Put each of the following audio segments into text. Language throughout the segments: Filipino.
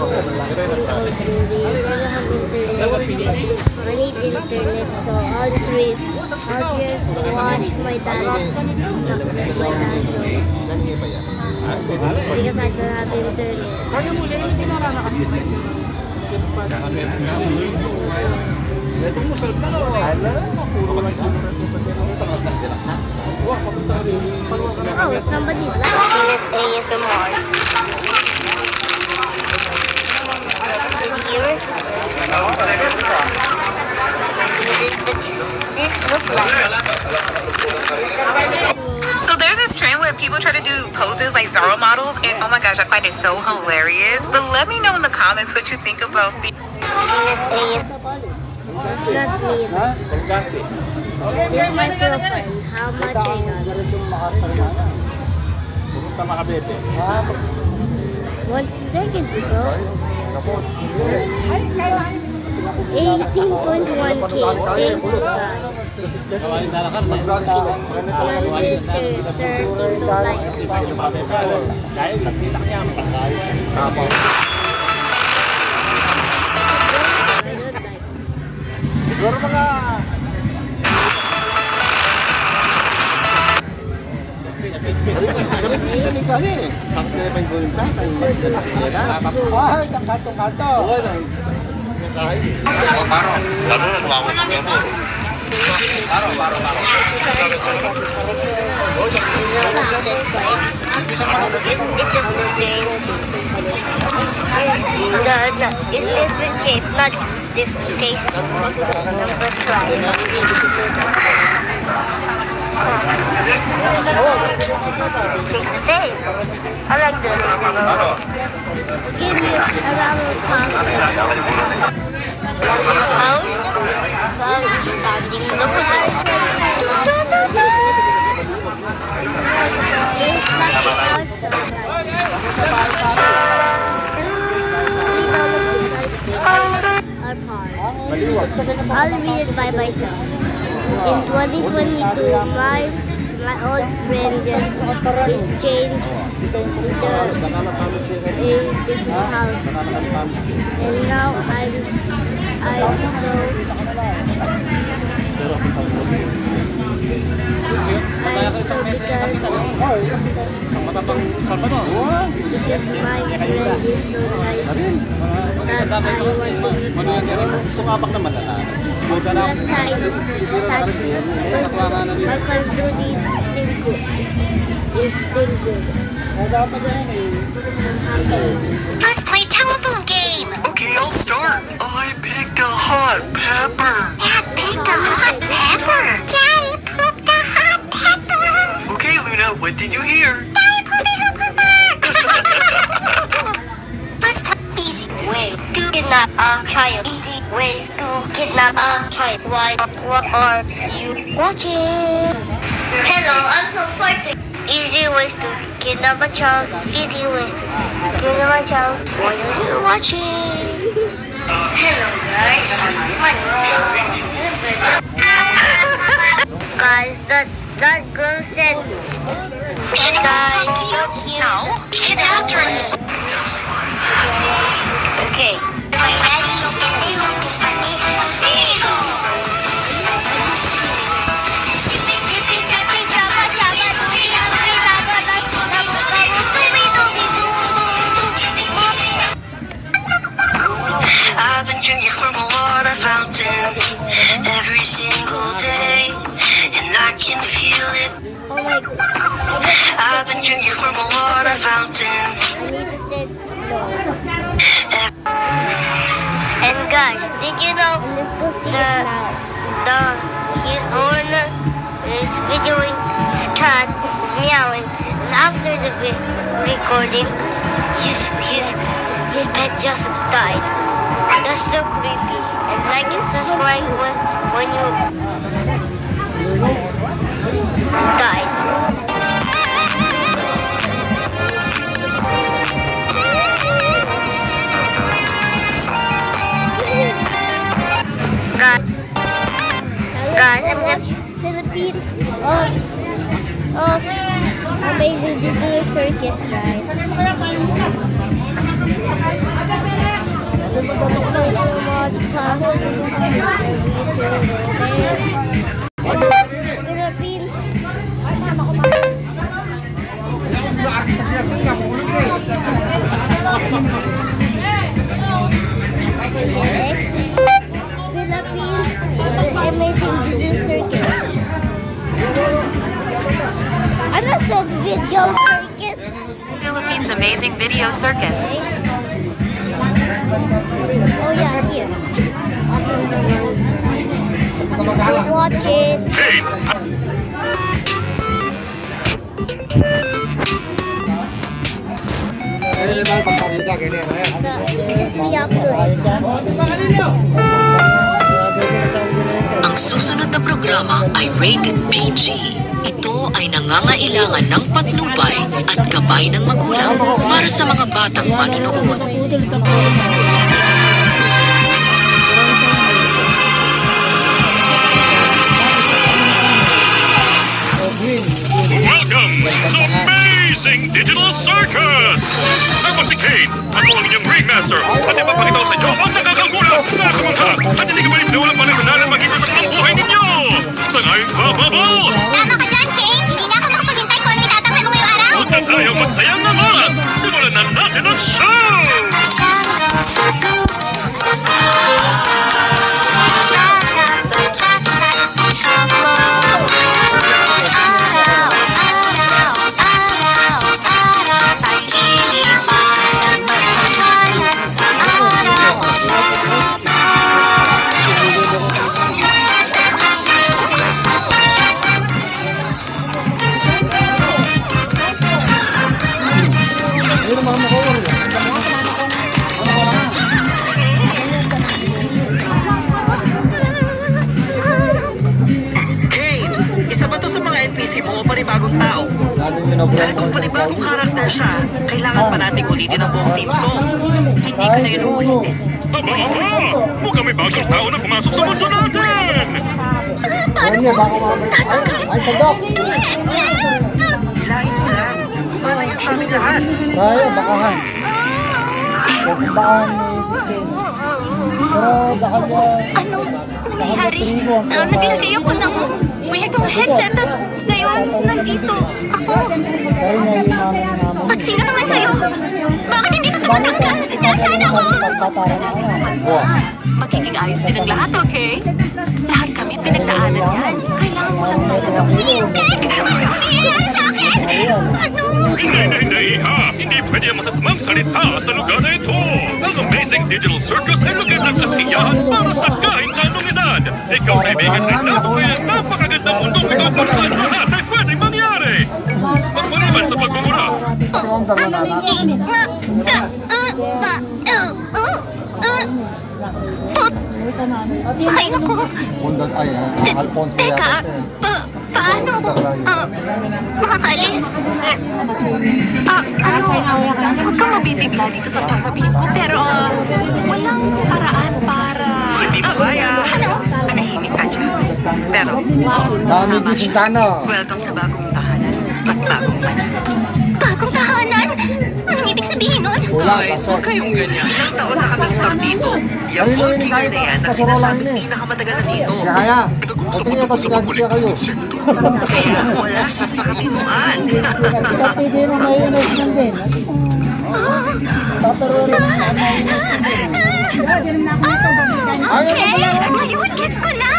I need internet, so I'll just watch my dad. Because I don't have internet. Oh, somebody left. ASMR. Here. This look like. So there's this trend where people try to do poses like Zara models, and oh my gosh, I find it so hilarious. But let me know in the comments what you think about the. That's not me. This is my profile. How much I got? 1 second ago. 18.1K. Thank you guys. 132 likes. Siguro mga Ganun sila ni Kali eh. Sakto na pa yung gulita. kanto. Oo lang. Kahit. Paro. Paro na lumawag ko yan. Paro. It's just the same. It's different shape, not different taste. Number 5. The same. I like the give me a round of coffee. How's standing? Look at this. I'll read it by myself. In 2022, my old friend just changed a different house, and now I'm so because my friend is so nice that I want to aside but Call of Duty is still good. It's still good. Let's play telephone game. Okay, I'll start. I picked a hot pepper. Dad picked a hot pepper. Daddy pooped a hot pepper. Okay, Luna, what did you hear? Daddy pooped a pepper. Let's play easy way to kidnap a child. Easy ways to kidnap a child. What are you watching? Hello, I'm so farting. Easy ways to kidnap a child. Easy ways to kidnap a child. What are you watching? Hello guys, guys, that girl said, guys, look here. Kidnappers. Okay. I've been drinking from a water fountain every single day, and I can feel it. Oh my god. I've been drinking from a water fountain. I need to say no. And guys, did you know his owner is videoing his cat is meowing, and after the recording, his pet just died. That's so creepy. And like and subscribe when you died. Guys, I'm gonna Philippines of Amazing Doodle Circus, guys. Philippines. Philippines, the Amazing Video Circus. Ano said video circus? Philippines Amazing Video Circus. Oh yeah, here. Go watch it. Just be up to it. Ang susunod na programa ay rated PG. Ito ay nangangailangan ng patnubay at gabay ng magulang para sa mga batang manonood. Welcome to Amazing Digital Circus! Ako si Kane, ako ang inyong ringmaster at ipapakita ko sa inyo ang nakakagulat, nakamangha at hindi ka ba rin walang palimunan magiging sa ang buhay ninyo! Sa ngayong bababo! Tama ka dyan, Kane. Hindi na ako makapaghintay kung ano itatanggol mo ngayong araw. Huwag na tayong magsayang ng oras! Simulan na natin ang show! panibagong tao. Dahil kung panibagong karakter siya, kailangan pa nating ulitin ang buong team song. Hindi ko na yun uulitin. Aba! Mukhang may bagong tao na pumasok sa mundo natin! Ay, sandok! Hilahin mo lang. Malayo sa aming lahat. Kaya, bakahan. Bakahan ni pero baka niya... Anong nangyayari? Naglagay ako ng weirdong headset at ngayon nandito ako. Kaya niya yung namin. At sino naman kayo? Bakit hindi ko tumatanggal? Nasaan ako? Magiging ayos din ang lahat, okay? Lahat kami pinagdaanan yan. Kailangan mo lang talagang umiintik! Ano nangyayari sa akin? Ano? Hindi, ha! Hindi pwede ang masasamang salita sa lugar na ito! Ang Amazing Digital Circus ay lugar ng kasiyahan para sa kahit na anong edad! Ikaw, kaibigan, ay nabuhay ang napakagandang mundong ito kung saan lahat ay pwedeng mangyari! Magpaliban sa pagmumura! Ay, naku! Alfonso Teka, paano ako makakalis? Huwag kang mabibigla dito sa sasabihin ko, pero walang paraan para... Hindi mo kaya. Ano? Manahimik ka, Jax. Pero, Dami Gisintano. welcome sa bagong tahanan at bagong anak. Bagong tahanan? Anong ibig sabihin nun? Guys, huwag kayong ganyan. Ilang taon na kaming staff dito. Yung old killer na yan ang sinasabing pinakamatagal na dito. Kaya, pati niya tapos kaya kayo. Kaya wala siya sa katinuan. Pwede na mayonnaise lang din. Okay, ngayon gets ko na.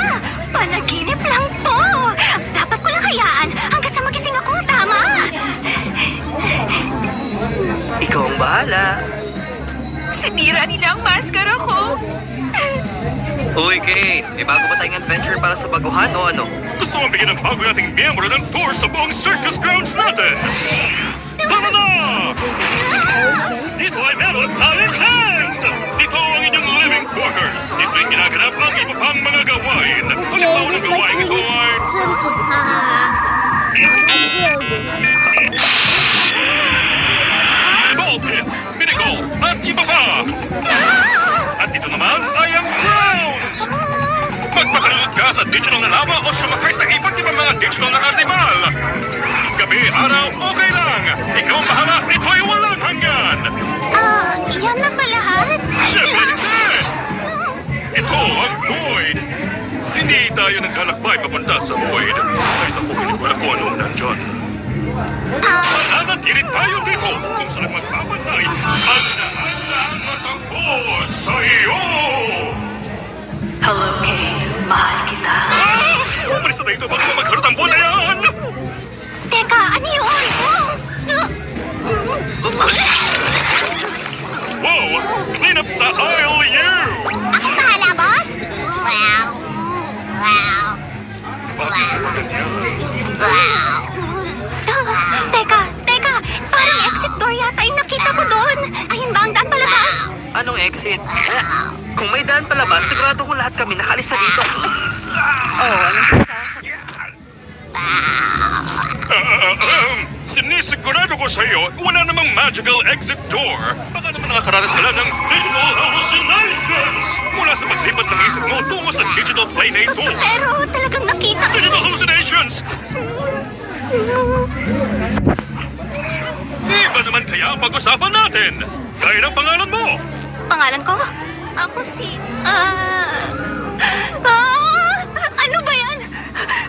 Panaginip lang to. Dapat ko lang hayaan hanggang sa magising ako, tama? Ikaw ang bahala. Sinira nila ang maskara ko. Uy, Kate, may bago ba tayong adventure para sa baguhan o ano? Gusto mong bigyan ng bago nating miyembro ng tour sa buong circus grounds natin! Tama na! Dito ay meron talent land! Dito ang inyong living quarters! Dito ay ginaganap ang iba pang mga gawain! Halimbawa ng gawain ito ay... Swimsuit, haha. ball pits, mini-golf, at iba pa! At dito naman ay ang grounds! Magpapanood ka sa digital na lava o sumakay sa iba't ibang mga digital na karnival! Gabi, araw, okay lang! Ikaw ang bahala, ito'y walang hanggan! Yan na ba lahat? Siyempre, ko kung saan magpapatay ang lahat ng mata ko sa iyo! Hello, Kane. Mahal kita. Umalis na ito bago magharot ang bola yan! Teka, ano yun? Wow! Clean up sa aisle, you! Ako bahala, boss? Wow. Wow. Bakit naman ganyan? Wow. Teka. Parang exit door yata yung nakita ko doon. Ayun ba ang daan palabas? Anong exit? Kung may daan palabas, sigurado kong lahat kami nakalis na dito. Sinisigurado ko sa iyo, wala namang magical exit door. Baka naman nakakaranas ka lang ng digital hallucinations mula sa paglipat ng isip mo tungo sa digital plane na ito. Pero talagang nakita ko. Digital hallucinations! Iba naman kaya ang pag-usapan natin? Gaya ng pangalan mo. Pangalan ko? Ako si... ano ba yan?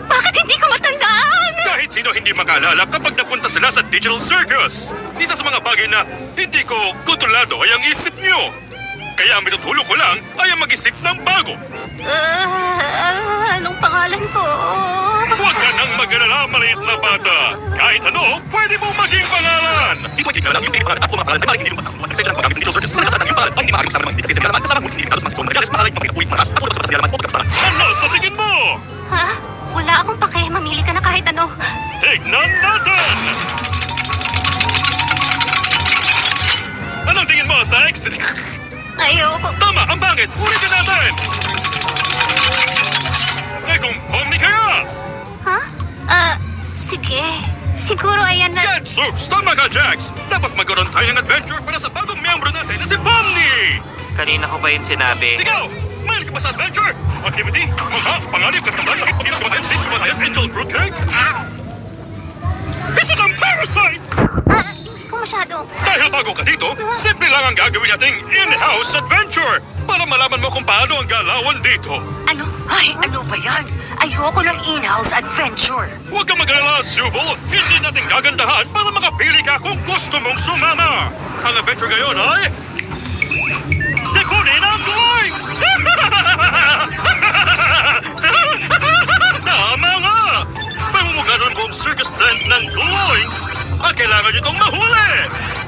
Bakit hindi ko matandaan? Kahit sino hindi makaalala kapag napunta sila sa Digital Circus. Isa sa mga bagay na hindi ko kontrolado ay ang isip nyo. Kaya ang minutulong ko lang ay ang mag-isip ng bago. Anong pangalan ko? Huwag ka nang mag-alala, maliit na bata. Kahit ano, pwede mo maging pangalan. Dito ay kailangan yung pangalan at pumapalan na maling hindi lumabas. Sa ng paggamit ng Digital Circus, nasa ang pangalan ay hindi maaaring kasama ng hindi kasama kasama ng hindi kalos mas mga yalis mahalay pagkakapuri maras at sa kasalaman o kasalaman. Ano sa tingin mo? Ha? Wala akong pake. Mamili ka na kahit ano. Tignan natin! Anong tingin mo sa exit? Ayoko. Tama, ang bangit. Ulitin natin! Eh kung pomni kaya! Ha? Sige. Siguro ayan na... Yan, Zeus! Tama ka, Jax! Dapat magkaroon tayo ng adventure para sa bagong miyembro natin na si Pomni! Kanina ko ba yun sinabi? Ikaw! Mahilig ka ba sa adventure? Activity? Mga panganib ka naman takip pag-ilang kumakain at least kumakain angel fruitcake? Isa kang parasite! Hindi ko masyado. Dahil bago ka dito, simple lang ang gagawin nating in-house adventure para malaman mo kung paano ang galawan dito. Ano? Ay, ano ba yan? Ayoko ng in-house adventure. Huwag kang mag-alala, Zubul. Hindi natin gagandahan para makapili ka kung gusto mong sumama. Ang adventure ngayon ay... Tikunin ang Gloinks! Tama nga! Mamumugaran buong circus tent ng Gloinks at kailangan nyo itong mahuli!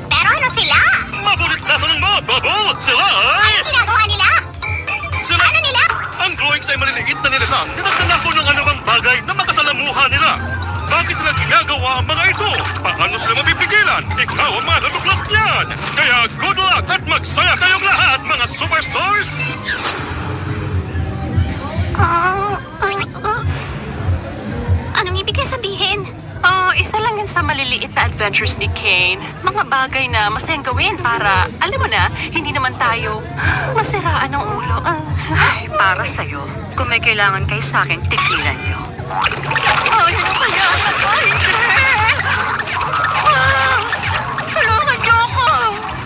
Pero ano sila? Mabulit na tanong mo, Bubble! Sila ay... Ano ginagawa nila? Sila... Ano nila? Ang Gloinks ay maliliit na nilalang na nagtanako ng anumang bagay na makasalamuha nila. Bakit nila ginagawa ang mga ito? Paano sila mapipigilan? Ikaw ang mga natuklas niyan! Kaya good luck at magsaya kayong lahat, mga superstars! Anong ibig sabihin? Isa lang yun sa maliliit na adventures ni Kane. Mga bagay na masayang gawin para, alam mo na, hindi naman tayo masiraan ng ulo. Ay, para sa'yo, kung may kailangan kayo sa akin, tigilan nyo. Ay, ano kaya? Tulungan niyo ako!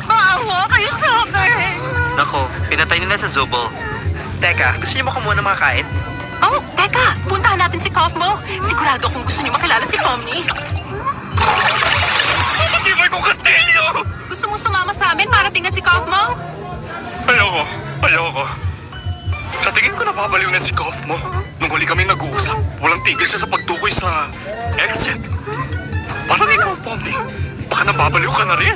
Maawa kayo sa akin! Nako, pinatay nila sa Zubul. Teka, gusto niyo ba kumuha ng mga kain? Oh, teka! Puntahan natin si Kaufmo. Sigurado kung gusto niyo makilala si Pomni. Matibay ko, Castillo! Gusto mo sumama sa amin para tingnan si Kaufmo? Ayoko. Sa tingin ko napabaliw na si Kaufmo. Nung huli kami nag-uusap, walang tigil siya sa pagtukoy sa exit. Parang ikaw, Pomni. Baka napabaliw ka na rin.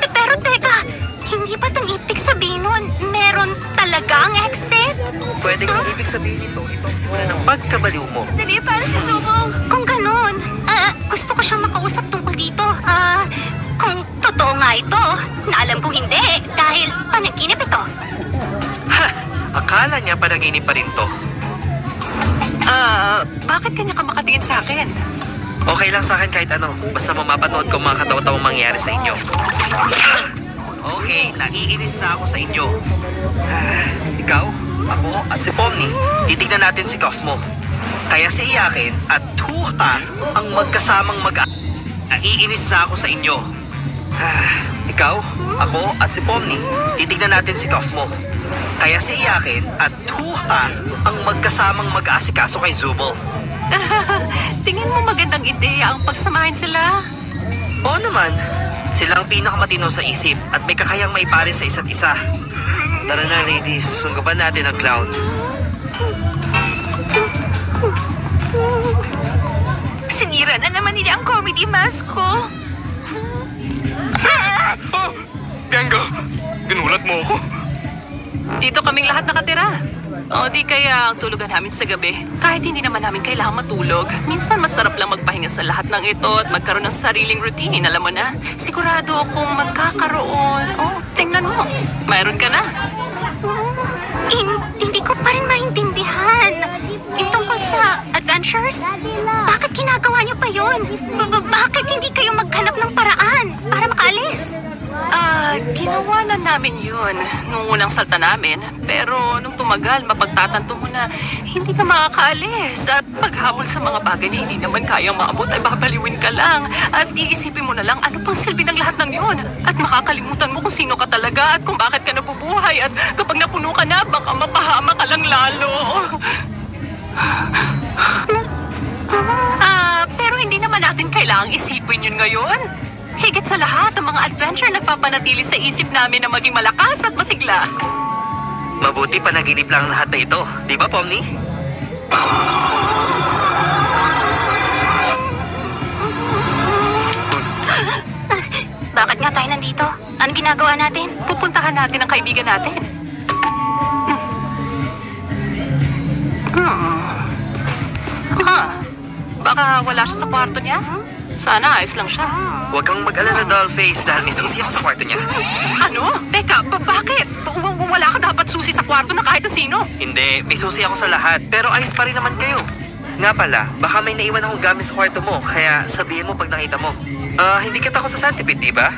Pero teka, hindi ba itong ibig sabihin nun? Meron talagang exit? Pwede kong ibig sabihin ito ang simula ng pagkabaliw mo. Dali, para sa subo. Kung ganun, gusto ko siyang makausap tungkol dito. Kung totoo nga ito, na alam kong hindi dahil panaginip ito. Ha! Akala niya panaginip pa rin to. Bakit kanya ka makatingin sa akin? Okay lang sa akin kahit ano. Basta mamapanood ko mga katawa-tawang mangyayari sa inyo. Okay, naiinis na ako sa inyo. Ikaw, ako at si Pomni, titignan natin si Kaufmo. Kaya si Iyakin at Tuha ang magkasamang naiinis na ako sa inyo. Ikaw, ako at si Pomni, titignan natin si Kaufmo. Kaya si Iyakin at Tuha ang magkasamang mag-aasikaso kay Zubul. Tingin mo magandang ideya ang pagsamahin sila? Oo naman. Sila ang pinakamatino sa isip at may kakayang maipare sa isa't isa. Tara na, ladies. Sunggaban natin ang clown. Sinira na naman nila ang comedy mask ko. Oh, Gengo, ginulat mo ako. Dito kaming lahat nakatira. O di kaya ang tulugan namin sa gabi. Kahit hindi naman namin kailangan matulog. Minsan masarap lang magpahinga sa lahat ng ito at magkaroon ng sariling routine. Alam mo na, sigurado akong magkakaroon. Oh, tingnan mo. Mayroon ka na. Hindi ko pa rin maintindihan. Yung tungkol sa adventures? Bakit ginagawa niyo pa yun? Bakit hindi kayo maghanap ng paraan para makaalis? Ginawa na namin yun nung unang salta namin. Pero nung tumagal, mapagtatanto mo na hindi ka makakaalis. At paghabol sa mga bagay na hindi naman kayang maabot ay babaliwin ka lang. At iisipin mo na lang ano pang silbi ng lahat ng yun. At makakalimutan mo kung sino ka talaga at kung bakit ka nabubuhay. At kapag napuno ka na, baka mapahama ka lang lalo. Pero hindi naman natin kailangang isipin yun ngayon. Higit sa lahat, ang mga adventure nagpapanatili sa isip namin na maging malakas at masigla. Mabuti panaginip lang ang lahat na ito. Di ba, Pomni? Bakit nga tayo nandito? Anong ginagawa natin? Pupuntahan natin ang kaibigan natin. Baka wala siya sa kwarto niya? Sana ayos lang siya. Huwag kang mag-alala, Dollface, dahil may susi ako sa kwarto niya. Ano? Teka, bakit? Wala ka dapat susi sa kwarto na kahit na sino. Hindi, may susi ako sa lahat, pero ayos pa rin naman kayo. Nga pala, baka may naiwan akong gamit sa kwarto mo, kaya sabihin mo pag nakita mo. Hindi ka takot sa centipede, di ba?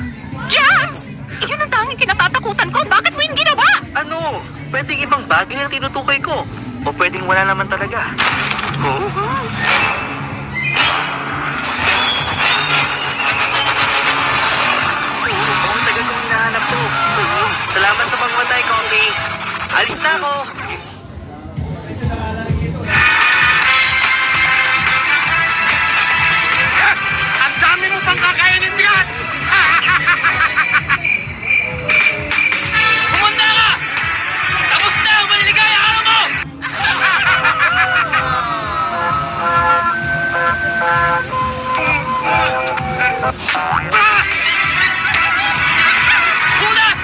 Jax! Iyon ang tanging kinatatakutan ko. Bakit mo yun ginawa? Ano? Pwedeng ibang bagay ang tinutukoy ko. O pwedeng wala naman talaga. Oh? Ang tagal kong hinahanap to. Salamat sa pagmatay, Coffee. Alis na ako. Sige. Ang dami mo pang kakainin, bigas! Pumunta ka! Tapos na ang maliligaya araw mo! Budas!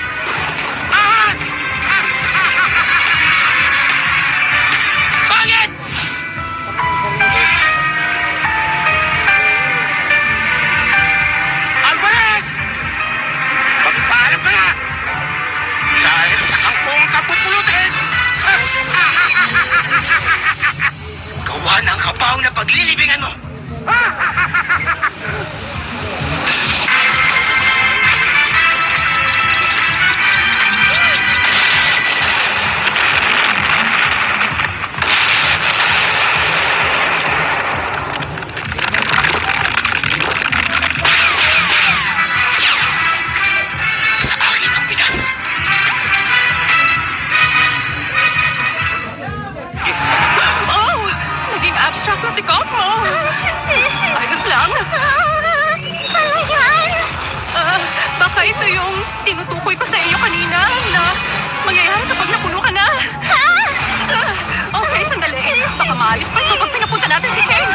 Ahas! Bakit? Alvarez! Magpaalam ka na! Dahil sa kangkong kapupulutin! Gawa ng kapaw na paglilibingan mo! Sa akin ang Pinas! Oh! Naging abstract na si Kofo. Ayos lang. Ano yan? Baka ito yung tinutukoy ko sa iyo kanina na mangyayari kapag napuno ka na. Okay, sandali. Baka maayos pa ito pag pinapunta natin si Ken.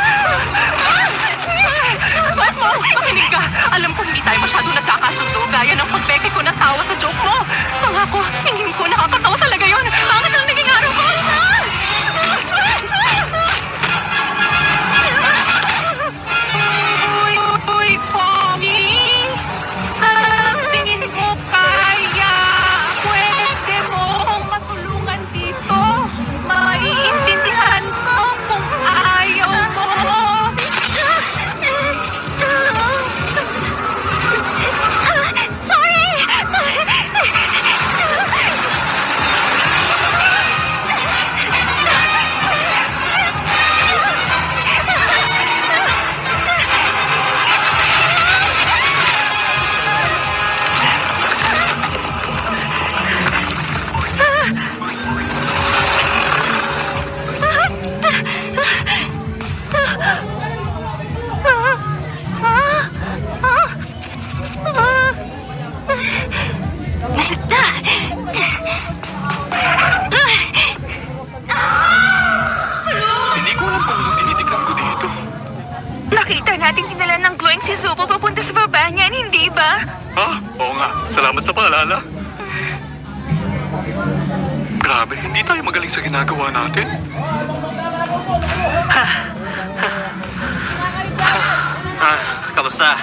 Kofo, makinig ka. Alam ko hindi tayo masyado nagkakasundo gaya ng pagpeke ko na tawa sa joke mo. Pangako, hindi ko nakakatawa talaga yon. Bakit ang naging araw ko? Uy, Pomni! Sa tingin mo kaya pwede mong matulungan dito? Maiintindihan ko kung ayaw mo. Sorry! Oo nga. Salamat sa paalala. Grabe, hindi tayo magaling sa ginagawa natin. Kamusta?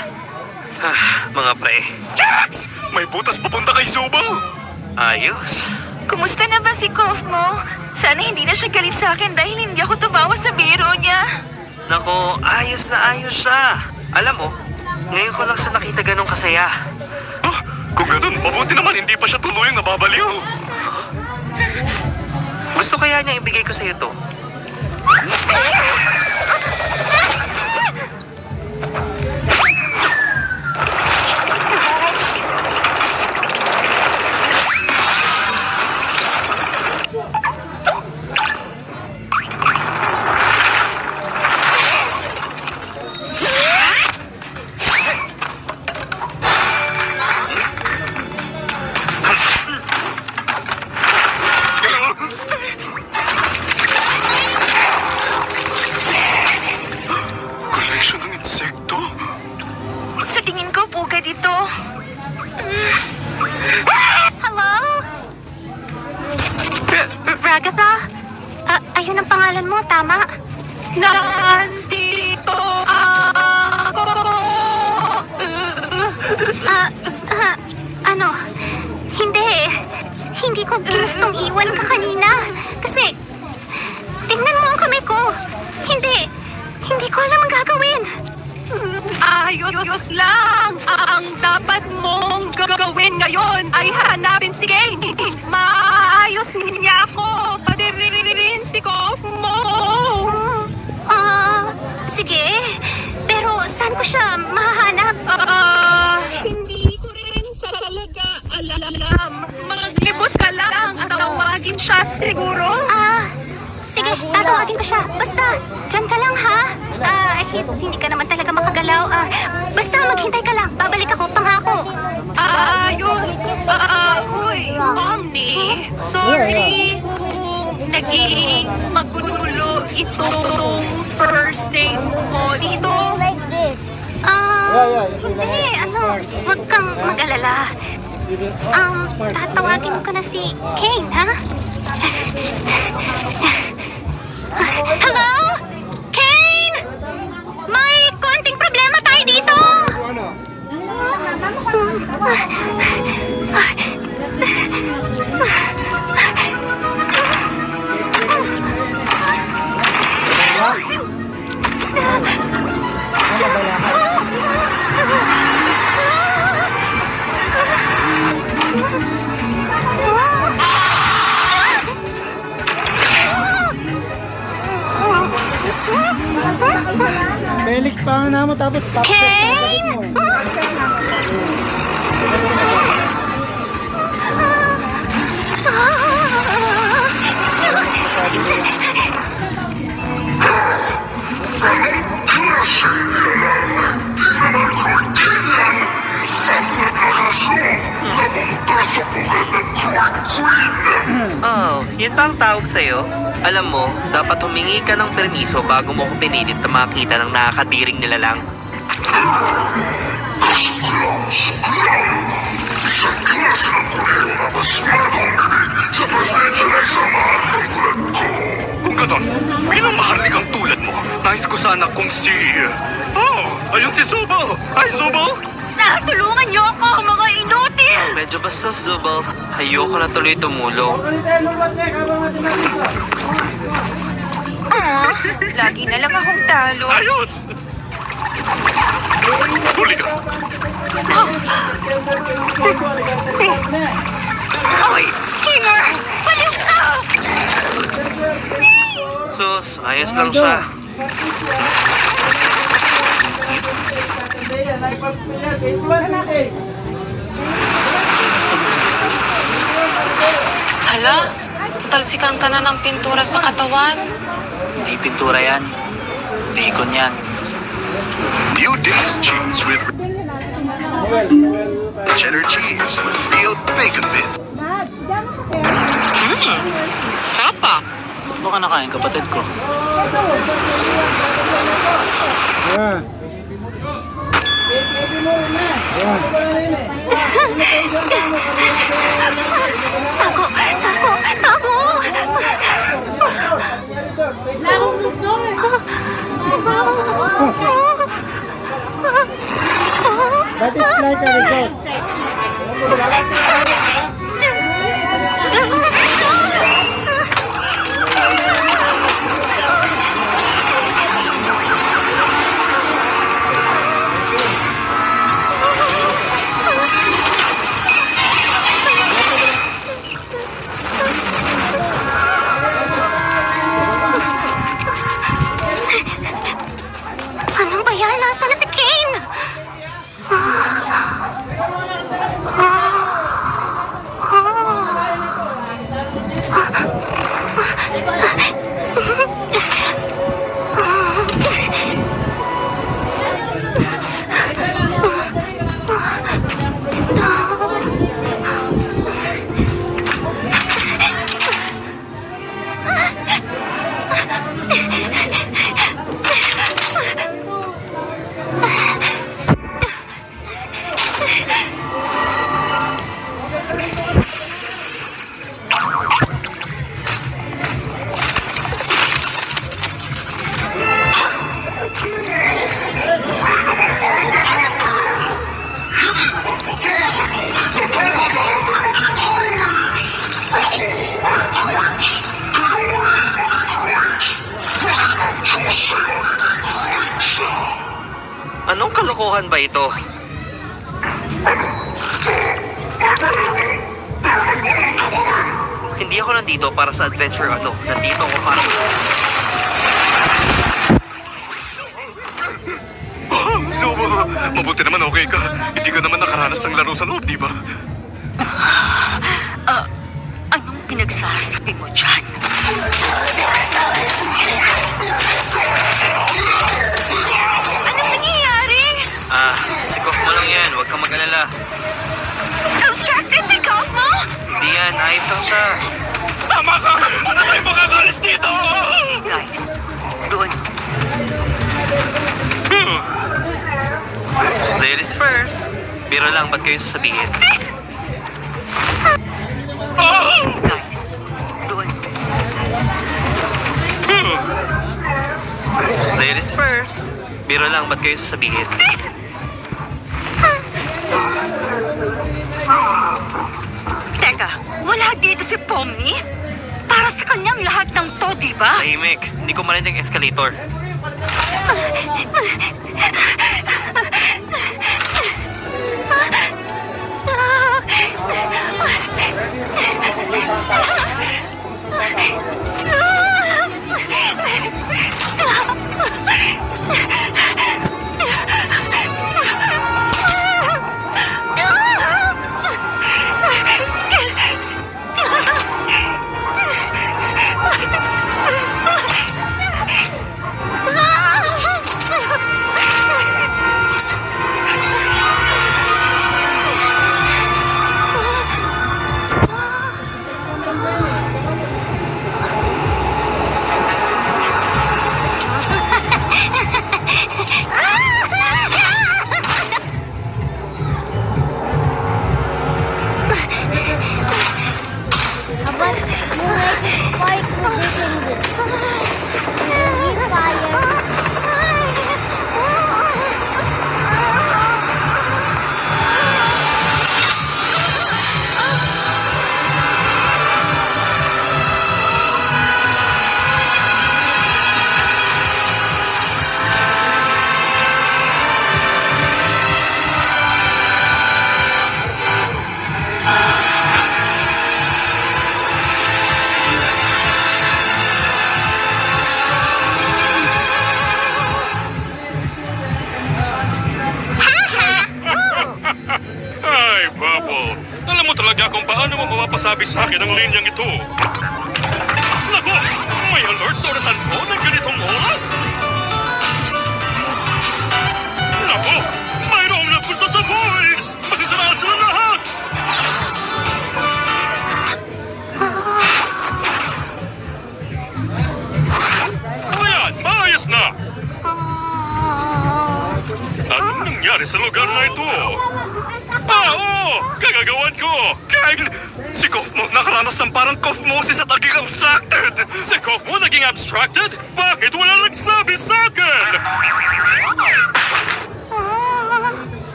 Mga pre. Jax! May butas papunta kay Subo! Ayos. Kumusta na ba si Kof mo? Sana hindi na siya galit sa akin dahil hindi ako tumawa sa biro niya. Nako, ayos na ayos siya. Alam mo, ngayon ko lang siya nakita ganong kasaya. Kung ganun, mabuti naman hindi pa siya tuluyang nababaliw. Gusto kaya niya ibigay ko sa'yo to? Tama? Nandito ako! Ano? Hindi ko gustong iwan ka kanina. Kasi, tingnan mo ang kamay ko. Hindi ko alam ang gagawin. Ayos lang. Ang dapat mong gagawin ngayon ay hanapin si Kane. Maayos niya ako. Pati rin si Kof mo. Sige. Pero saan ko siya mahahanap? Hindi ko rin talaga alam. Maglibot ka lang at tawagin siya siguro. Sige, tatawagin ko siya. Basta, dyan ka lang ha. Hindi ka naman talaga makagalaw. Basta maghintay ka lang. Babalik ako, pangako. Ayos. Uy, Omni. Sorry kung naging magulo itong first name mo dito. Hindi, wag kang mag-alala. Tatawagin ko na si Kane, ha? Hello? Kane? May konting problema tayo dito. Felix, pangalan mo tapos Kane? Yun ba ang tawag sa'yo? Alam mo, dapat humingi ka ng permiso bago mo ko pinilit na makita ng nakakadiring nilalang. Kung ganon, bilang maharlikang tulad mo, nais ko sana kung si... ayun si Subo! Hi, Subo! Tulungan niyo ako, mga inutil! Medyo bastos, Zubal. Ayoko na tuloy tumulong. Lagi na lang akong talo. Ayos! Huli ka! Oy, Kinger! Baliw ka! Sus, ayos lang siya. Hala, talsikan ka na ng pintura sa katawan. Hindi pintura yan. Bacon yan. New Days cheese with cheddar cheese with real bacon bits. Kapa! Ba't ka nakain, kapatid ko? Yan. Tago! Tago! Tago! That is like a resort. Anong ba yan? Nasaan na si Kane? Anong kalokohan ba ito? Hindi ako nandito para sa adventure Nandito ako para... Zobo, mabuti naman okay ka. Hindi ka naman nakaranas ng laro sa loob, di ba? Anong pinagsasabi mo dyan? Anong nangyayari? Si Kof mo lang yan. Huwag kang mag-alala. Obstructed si Kof mo? Hindi yan. Ayos lang siya. Tama ka! Ano tayo makakalis dito? Guys, doon. Ladies first. Biro lang, ba't kayo sasabihin? Guys, doon. Ladies first. Biro lang, ba't kayo sasabihin? Teka, wala dito si Pomni? Para sa kanyang lahat ng to, di ba? Tahimik. Hindi ko marinig ang escalator. kung paano mo mapapasabi sa akin ang linyang ito. Naku! May alert sa orasan mo ng ganitong oras? Naku! Mayroong napunta sa void! Masisiraan sila lahat! Ayan! Maayos na! Anong nangyari sa lugar na ito? Gagagawan ko! Kyle! Si Kofmo nakaranas ng parang Kofmosis at naging abstracted! Si Kofmo naging abstracted? Bakit wala nagsabi sa akin?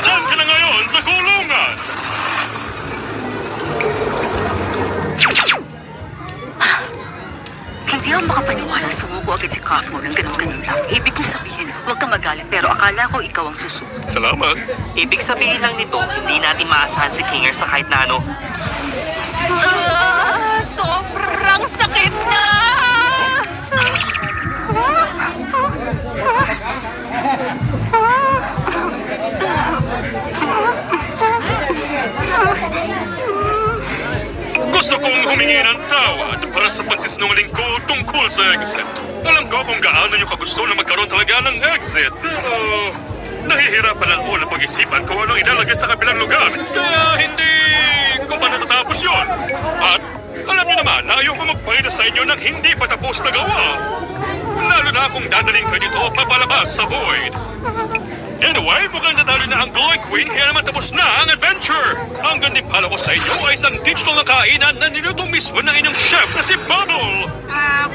Diyan ka na ngayon sa kulungan! Hindi ako makapaniwalang sumuko agad si Kofmo ng ganun-ganun lang. Ibig kong sabihin, huwag kang magalit pero akala ko ikaw ang susunod. Salamat. Ibig sabihin lang nito, hindi natin maasahan si Kinger sa kahit na ano. Sobrang sakit na! Gusto kong humingi ng tawad para sa pagsisinungaling ko tungkol sa exit. Alam ko kung gaano nyo kagusto na magkaroon talaga ng exit. Pero nahihirapan lang ako na pag-isipan kung anong ilalagay sa kabilang lugar. Kaya hindi ko pa natatapos yun. At alam niyo naman na ayoko magpahida sa inyo ng hindi pa tapos na gawa. Lalo na kung dadaling kayo dito papalabas sa void. Anyway, mukhang nadalo na ang Glory Queen kaya naman tapos na ang adventure. Ang ganipalo ko sa inyo ay isang digital na kainan na niluto mismo ng inyong chef na si Bubble.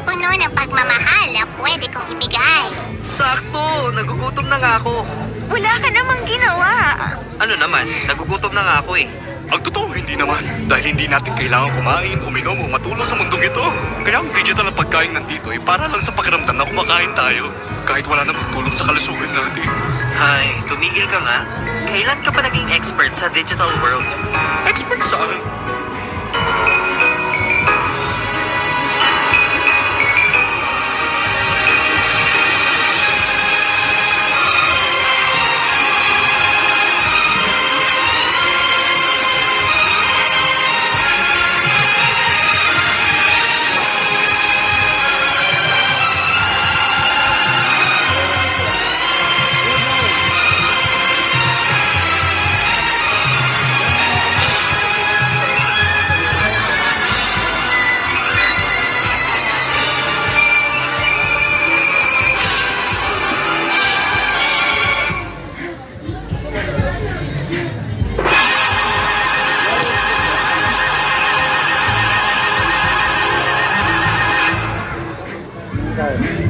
Puno ng pagmamahal na pwede kong ibigay. Sakto! Nagugutom na nga ako. Wala ka namang ginawa. Ano naman, nagugutom na nga ako eh. Ang totoo, hindi naman. Dahil hindi natin kailangan kumain, uminom o matulog sa mundong ito. Kaya ang digital na pagkain nandito ay para lang sa pakiramdam na kumakain tayo. Kahit wala na magtulong sa kalusugan natin. Ay, tumigil ka nga. Kailan ka pa naging expert sa digital world? Expert saan?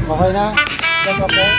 Okay na? That's okay?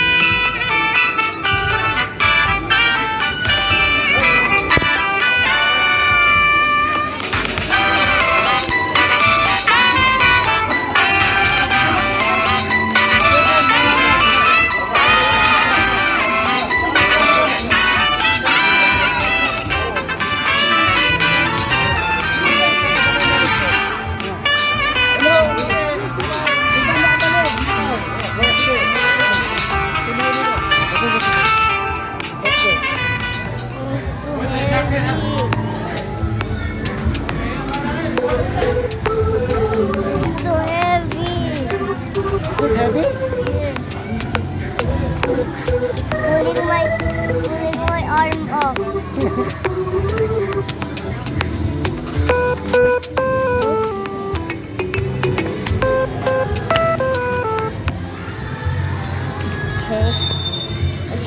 Pulling my arm off.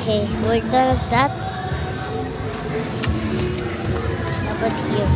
Okay, we're done with that. How about here?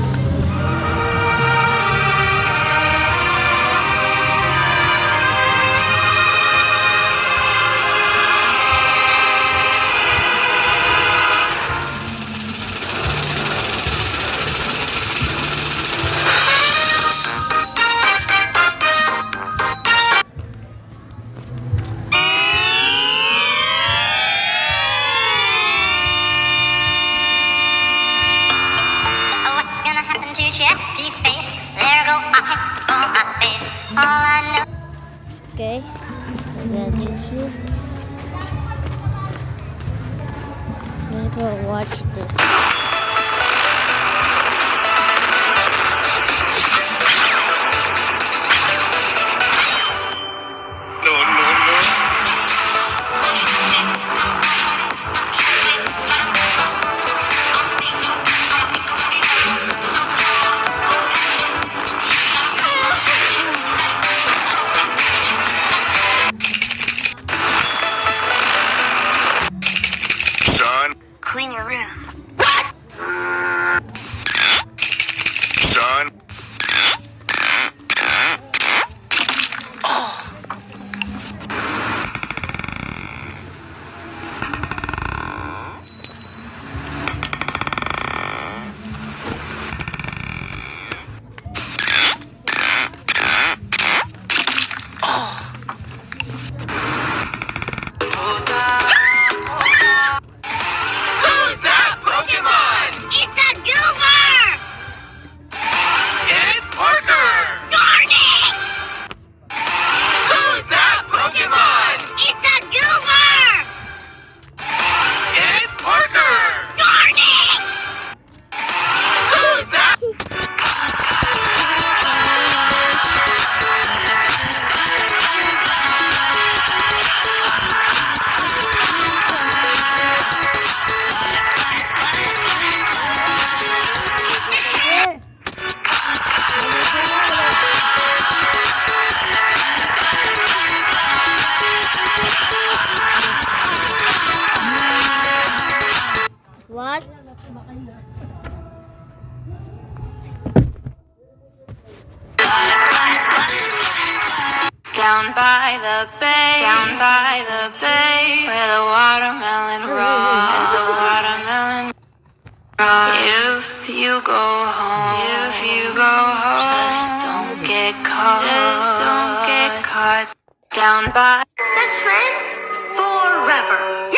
Chesty's face, there go I on my face. All I know. Okay, I'm gonna do here. Let's go watch this. Clean your room. What? Down by the bay, down by the bay, where the watermelon grows, the watermelon grows. If you go home, just don't get caught, just don't get caught. Down by Best friends forever.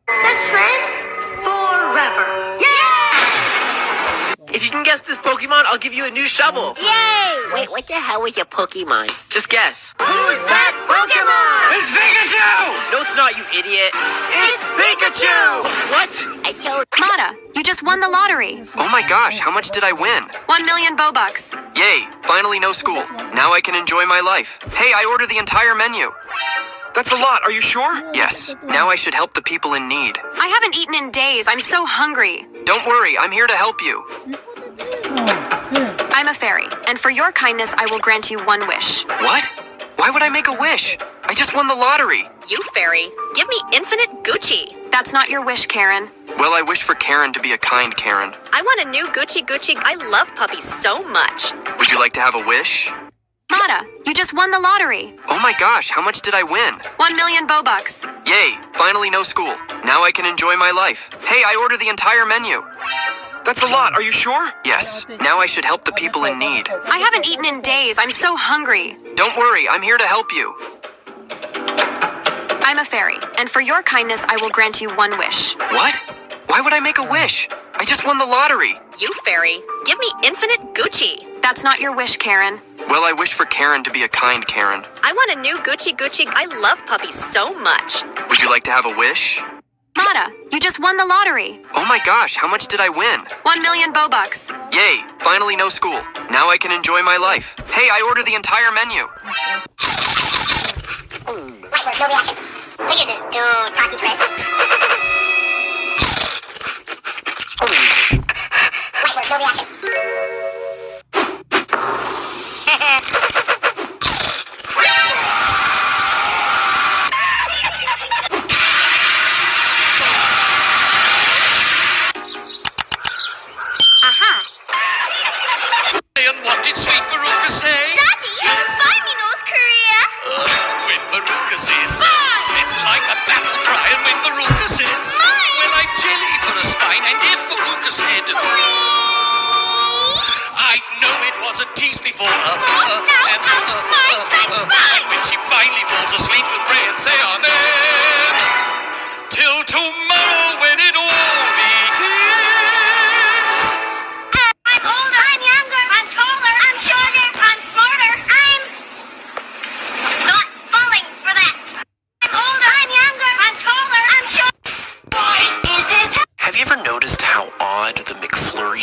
Best friends forever. If you can guess this Pokemon, I'll give you a new shovel. Yay! Wait, what the hell is a Pokemon? Just guess. Who's that Pokemon? It's Pikachu! No, it's not, you idiot. It's Pikachu! What? I told Mata, you just won the lottery. Oh my gosh, how much did I win? 1 million Bobucks. Yay, finally no school. Now I can enjoy my life. Hey, I ordered the entire menu. That's a lot, are you sure? Yes, now I should help the people in need. I haven't eaten in days. I'm so hungry. Don't worry, I'm here to help you. I'm a fairy, and for your kindness, I will grant you 1 wish. What? Why would I make a wish? I just won the lottery. You fairy, give me infinite Gucci. That's not your wish, Karen. Well, I wish for Karen to be a kind Karen. I want a new Gucci. I love puppies so much. Would you like to have a wish? Mata, you just won the lottery. Oh my gosh, how much did I win? 1 million Bobucks. Yay, finally no school. Now I can enjoy my life. Hey, I ordered the entire menu. That's a lot, are you sure? Yes, now I should help the people in need. I haven't eaten in days. I'm so hungry. Don't worry, I'm here to help you. I'm a fairy, and for your kindness, I will grant you 1 wish. What? Why would I make a wish? I just won the lottery. You fairy, give me infinite Gucci. That's not your wish, Karen. Well, I wish for Karen to be a kind Karen. I want a new Gucci. I love puppies so much. Would you like to have a wish? Mata, you just won the lottery. Oh my gosh, how much did I win? 1 million Bobucks. Yay, finally no school. Now I can enjoy my life. Hey, I ordered the entire menu. Lightwork, no reaction. Look at this dude, Taki Chris. Lightwork, no reaction. And what did sweet Veruca say? Daddy, buy me North Korea. When Veruca says, it's like a battle cry. And when Veruca says, well, I'm jelly for a spine. And if Veruca said, I know it was a tease before. And when she finally falls asleep, we'll pray and say amen. Till tomorrow when it all begins. I'm older, I'm younger, I'm taller, I'm shorter, I'm smarter, I'm not falling for that. I'm older, I'm younger, I'm taller, I'm shorter. Why is this? Have you ever noticed how odd the McFlurry